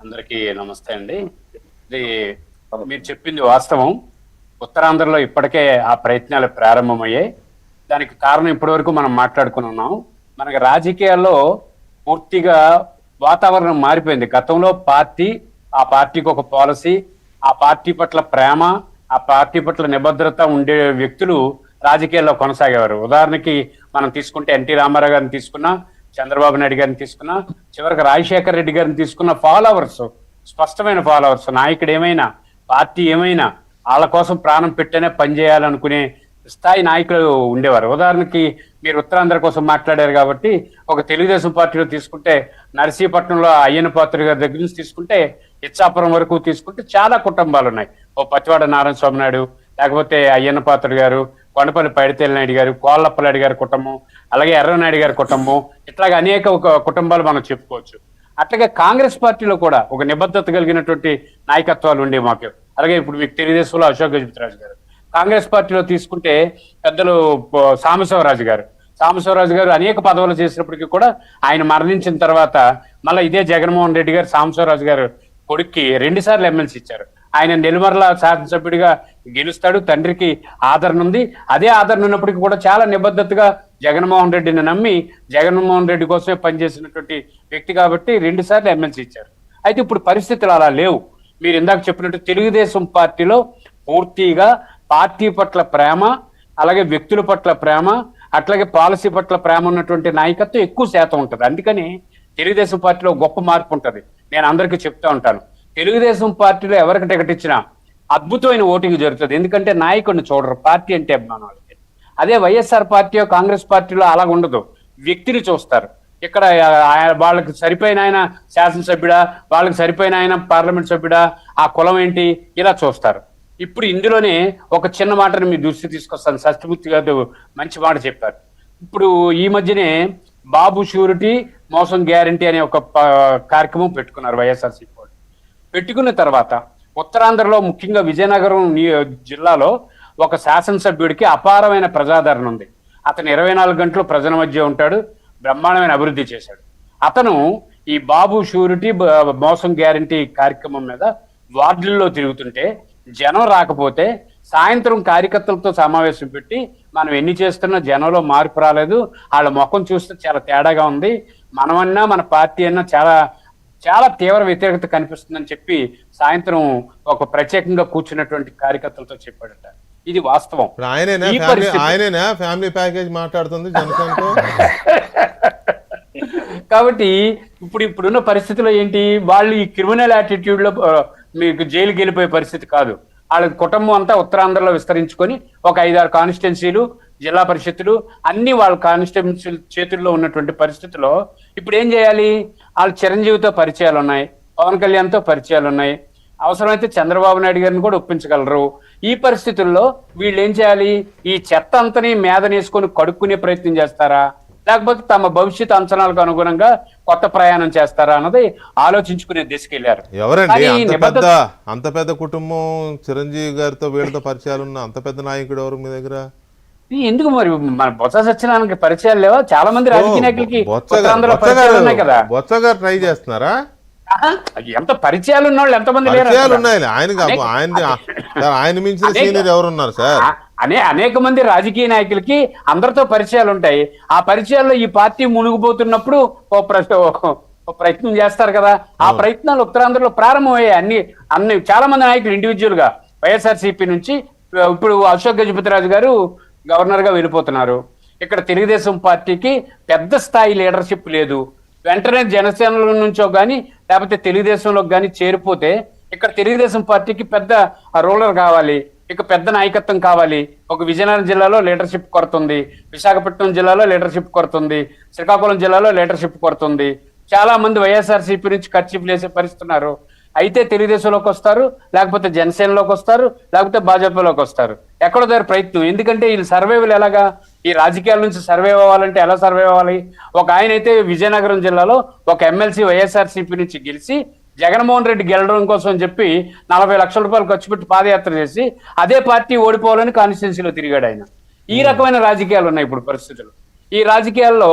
అందరికీ నమస్తే అండి. ఇది మీరు చెప్పింది వాస్తవం. ఉత్తరాంధ్రలో ఇప్పటికే ఆ ప్రయత్నాలు ప్రారంభమయ్యాయి. దానికి కారణం ఇప్పటివరకు మనం మాట్లాడుకుని ఉన్నాం. మనకి రాజకీయాల్లో పూర్తిగా వాతావరణం మారిపోయింది. గతంలో ఆ పార్టీకి ఒక పాలసీ, ఆ పార్టీ పట్ల ప్రేమ, ఆ పార్టీ పట్ల నిబద్ధత ఉండే వ్యక్తులు రాజకీయాల్లో కొనసాగేవారు. ఉదాహరణకి మనం తీసుకుంటే ఎన్టీ రామారావు గారిని తీసుకున్నా, చంద్రబాబు నాయుడు గారిని తీసుకున్నా, చివరికి రాజశేఖర రెడ్డి గారిని తీసుకున్న ఫాలోవర్స్, స్పష్టమైన ఫాలోవర్స్, నాయకుడు ఏమైనా, పార్టీ ఏమైనా వాళ్ళ కోసం ప్రాణం పెట్టేనే పనిచేయాలనుకునే స్థాయి నాయకులు ఉండేవారు. ఉదాహరణకి మీరు ఉత్తరాంధ్ర కోసం మాట్లాడారు కాబట్టి ఒక తెలుగుదేశం పార్టీలో తీసుకుంటే నర్సీపట్నంలో అయ్యన పాత్ర గారి దగ్గర నుంచి తీసుకుంటే ఇచ్చాపురం వరకు తీసుకుంటే చాలా కుటుంబాలు ఉన్నాయి. ఓ పతివాడ నారాయణ స్వామి నాయుడు, లేకపోతే అయ్యన్న పాత్రుడు గారు, కొండపల్లి పైడితేల నాయుడు గారు, కోళ్ళప్పలాడి గారి కుటుంబం, అలాగే ఎర్రనాయుడు గారి కుటుంబం, ఇట్లాగే అనేక కుటుంబాలు మనం చెప్పుకోవచ్చు. అట్లాగే కాంగ్రెస్ పార్టీలో కూడా ఒక నిబద్ధత కలిగినటువంటి నాయకత్వాలు ఉండే మాకు. అలాగే ఇప్పుడు మీకు తెలుగుదేశంలో అశోక్ గజపతిరాజు గారు, కాంగ్రెస్ పార్టీలో తీసుకుంటే పెద్దలు సాంబశివరాజు గారు అనేక పదవులు చేసినప్పటికీ కూడా ఆయన మరణించిన తర్వాత మళ్ళీ ఇదే జగన్మోహన్ రెడ్డి గారు సాంబశివరాజు గారు కొడుక్కి 2 సార్లు ఎమ్మెల్సీ ఇచ్చారు. ఆయన నెల్లిమర్ల శాసనసభ్యుడిగా గెలుస్తాడు, తండ్రికి ఆదరణ ఉంది. అదే ఆదరణ ఉన్నప్పటికీ కూడా చాలా నిబద్ధతగా జగన్మోహన్ రెడ్డిని నమ్మి జగన్మోహన్ రెడ్డి కోసమే పనిచేసినటువంటి వ్యక్తి కాబట్టి 2 సార్లు ఎమ్మెల్సీ ఇచ్చారు. అయితే ఇప్పుడు పరిస్థితులు అలా లేవు. మీరు ఇందాక చెప్పినట్టు తెలుగుదేశం పార్టీలో పూర్తిగా పార్టీ పట్ల ప్రేమ, అలాగే వ్యక్తుల పట్ల ప్రేమ, అట్లాగే పాలసీ పట్ల ప్రేమ ఉన్నటువంటి నాయకత్వం ఎక్కువ శాతం ఉంటుంది. అందుకని తెలుగుదేశం పార్టీలో గొప్ప మార్పు ఉంటుంది. నేను అందరికీ చెప్తా ఉంటాను, తెలుగుదేశం పార్టీలో ఎవరికి టికెట్ ఇచ్చినా అద్భుతమైన ఓటింగ్ జరుగుతుంది. ఎందుకంటే నాయకుడిని చూడరు, పార్టీ అంటే అభిమానం వాళ్ళకి. అదే వైఎస్ఆర్ పార్టీ, కాంగ్రెస్ పార్టీలో అలా ఉండదు, వ్యక్తిని చూస్తారు. ఇక్కడ వాళ్ళకి సరిపోయిన ఆయన శాసనసభ్యుడా, వాళ్ళకి సరిపోయిన ఆయన పార్లమెంట్ సభ్యుడా, ఆ కులం ఏంటి, ఇలా చూస్తారు. ఇప్పుడు ఇందులోనే ఒక చిన్న మాటను మీ దృష్టి తీసుకొస్తాను. సత్యమూర్తి గారు మంచి మాట చెప్పారు. ఇప్పుడు ఈ మధ్యనే బాబు షూరిటీ మోసం గ్యారంటీ అనే ఒక కార్యక్రమం పెట్టుకున్నారు వైఎస్ఆర్సీపీ వాళ్ళు. పెట్టుకున్న తర్వాత ఉత్తరాంధ్రలో ముఖ్యంగా విజయనగరం జిల్లాలో ఒక శాసనసభ్యుడికి అపారమైన ప్రజాదరణ ఉంది. అతను 24 గంటలు ప్రజల మధ్య ఉంటాడు, బ్రహ్మాండమైన అభివృద్ధి చేశాడు. అతను ఈ బాబు షూరిటీ మోసం గ్యారంటీ కార్యక్రమం మీద వార్డుల్లో తిరుగుతుంటే జనం రాకపోతే సాయంత్రం కార్యకర్తలతో సమావేశం పెట్టి మనం ఎన్ని చేస్తున్నా జనంలో మార్పు రాలేదు, వాళ్ళ ముఖం చూస్తే చాలా తేడాగా ఉంది, మనమన్నా మన పార్టీ అన్నా చాలా చాలా తీవ్ర వ్యతిరేకత కనిపిస్తుందని చెప్పి సాయంత్రం ఒక ప్రత్యేకంగా కూర్చున్నటువంటి కార్యకర్తలతో చెప్పాడట. ఇది వాస్తవం. ఆయనేనా ఫ్యామిలీ ప్యాకేజ్ మాట్లాడుతుంది జనసేనతో. కాబట్టి ఇప్పుడున్న పరిస్థితిలో ఏంటి, వాళ్ళు ఈ క్రిమినల్ యాటిట్యూడ్ లో మీకు జైలుకి వెళ్ళిపోయే పరిస్థితి కాదు. వాళ్ళ కుటుంబం అంతా ఉత్తరాంధ్రలో విస్తరించుకొని ఒక 5-6 కాన్స్టిట్యున్సీలు, జిల్లా పరిషత్తులు అన్ని వాళ్ళ కాన్స్టిట్యున్సీ చేతుల్లో ఉన్నటువంటి పరిస్థితిలో ఇప్పుడు ఏం చేయాలి, వాళ్ళు చిరంజీవితో పరిచయాలు ఉన్నాయి, పవన్ కళ్యాణ్తో పరిచయాలు ఉన్నాయి, అవసరమైతే చంద్రబాబు నాయుడు గారిని కూడా ఒప్పించగలరు. ఈ పరిస్థితుల్లో వీళ్ళు ఏం చేయాలి, ఈ చెత్త అంతని మేదనేసుకొని కడుక్కునే ప్రయత్నం చేస్తారా, లేకపోతే తమ భవిష్యత్ అంచనాలకు అనుగుణంగా కొత్త ప్రయాణం చేస్తారా అన్నది ఆలోచించుకునే దిశకి వెళ్ళారు. ఎవరండి అంత పెద్ద కుటుంబం, చిరంజీవి గారితో వీళ్ళతో పరిచయాలు ఉన్న అంత పెద్ద నాయకుడు ఎవరు మీ దగ్గర? ఎందుకు మరి మన బొత్స సత్యనారాయణకి పరిచయాలు లేవా? చాలా మంది రాజకీయ నాయకులకి ఉన్నాయి కదా. బొత్స గారు ట్రై చేస్తున్నారా? ఎంత పరిచయాలు ఉన్న వాళ్ళు ఎంతమంది ఉన్నాయి ఆయన మించిన సీనియర్ ఎవరున్నారు సార్? అనేక మంది రాజకీయ నాయకులకి అందరితో పరిచయాలు ఉంటాయి. ఆ పరిచయాల్లో ఈ పార్టీ మునిగిపోతున్నప్పుడు ఓ ప్రయత్నం చేస్తారు కదా. ఆ ప్రయత్నాలు ఉత్తరాంధ్రలో ప్రారంభమయ్యాయి. అన్ని చాలా మంది నాయకులు ఇండివిజువల్ గా వైఎస్ఆర్సీపీ నుంచి ఇప్పుడు అశోక్ గజపతిరాజు గారు గవర్నర్ గా వెళ్ళిపోతున్నారు. ఇక్కడ తెలుగుదేశం పార్టీకి పెద్ద స్థాయి లీడర్షిప్ లేదు. వెంటనే జనసేనలో నుంచో కానీ లేకపోతే తెలుగుదేశంలో కానీ చేరిపోతే ఇక్కడ తెలుగుదేశం పార్టీకి పెద్ద రూలర్ కావాలి, ఇక పెద్ద నాయకత్వం కావాలి. ఒక విజయనగరం జిల్లాలో లీడర్షిప్ కొరత ఉంది, విశాఖపట్నం జిల్లాలో లీడర్షిప్ కొరత ఉంది, శ్రీకాకుళం జిల్లాలో లీడర్షిప్ కొరత ఉంది. చాలా మంది వైఎస్ఆర్సీపీ నుంచి ఖర్చీపులు వేసే పరిస్థితున్నారు. అయితే తెలుగుదేశంలోకి వస్తారు, లేకపోతే జనసేనలోకి వస్తారు, లేకపోతే భాజపాలోకి వస్తారు. ఎక్కడో దగ్గర ప్రయత్నం. ఎందుకంటే వీళ్ళు సర్వైవల్ ఎలాగా, ఈ రాజకీయాల నుంచి సర్వైవ్ అవ్వాలంటే ఎలా సర్వైవ్ అవ్వాలి? ఒక ఆయన అయితే విజయనగరం జిల్లాలో ఒక ఎమ్మెల్సీ వైఎస్ఆర్సీపీ నుంచి గెలిచి జగన్మోహన్ రెడ్డి గెలవడం కోసం చెప్పి 40 లక్షల రూపాయలు ఖర్చు పెట్టి పాదయాత్ర చేసి అదే పార్టీ ఓడిపోవాలని కాన్స్టిట్యున్సీలో తిరిగాడు ఆయన. ఈ రకమైన రాజకీయాలు ఉన్నాయి ఇప్పుడు పరిస్థితులు. ఈ రాజకీయాల్లో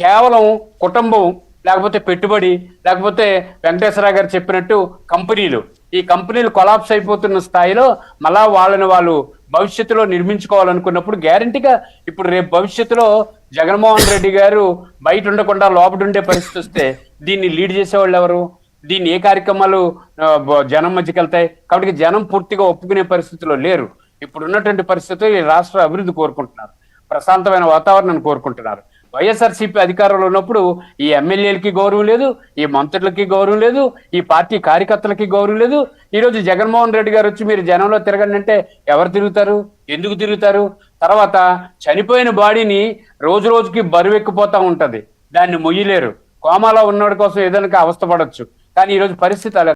కేవలం కుటుంబం లేకపోతే పెట్టుబడి, లేకపోతే వెంకటేశ్వరరావు గారు చెప్పినట్టు కంపెనీలు, ఈ కంపెనీలు కొలాప్స్ అయిపోతున్న స్థాయిలో మళ్ళా వాళ్ళని వాళ్ళు భవిష్యత్తులో నిర్మించుకోవాలనుకున్నప్పుడు గ్యారంటీగా ఇప్పుడు రేపు భవిష్యత్తులో జగన్మోహన్ రెడ్డి గారు బయట ఉండకుండా లోపల ఉండే పరిస్థితి వస్తే దీన్ని లీడ్ చేసేవాళ్ళు ఎవరు? దీన్ని ఏ కార్యక్రమాలు జనం మధ్యకి వెళ్తాయి? కాబట్టి జనం పూర్తిగా ఒప్పుకునే పరిస్థితిలో లేరు. ఇప్పుడు ఉన్నటువంటి పరిస్థితులు ఈ రాష్ట్ర అభివృద్ధి కోరుకుంటున్నారు, ప్రశాంతమైన వాతావరణాన్ని కోరుకుంటున్నారు. వైఎస్ఆర్సీపీ అధికారంలో ఉన్నప్పుడు ఈ ఎమ్మెల్యేలకి గౌరవం లేదు, ఈ మంత్రులకి గౌరవం లేదు, ఈ పార్టీ కార్యకర్తలకి గౌరవం లేదు. ఈరోజు జగన్మోహన్ రెడ్డి గారు వచ్చి మీరు జనంలో తిరగండి అంటే ఎవరు తిరుగుతారు? ఎందుకు తిరుగుతారు? తర్వాత చనిపోయిన బాడీని రోజు రోజుకి బరువెక్కిపోతా ఉంటది, దాన్ని మొయ్యలేరు. కోమాలో ఉన్నవాడి కోసం ఏదైనా అవస్థ పడవచ్చు, కానీ ఈరోజు పరిస్థితి అలా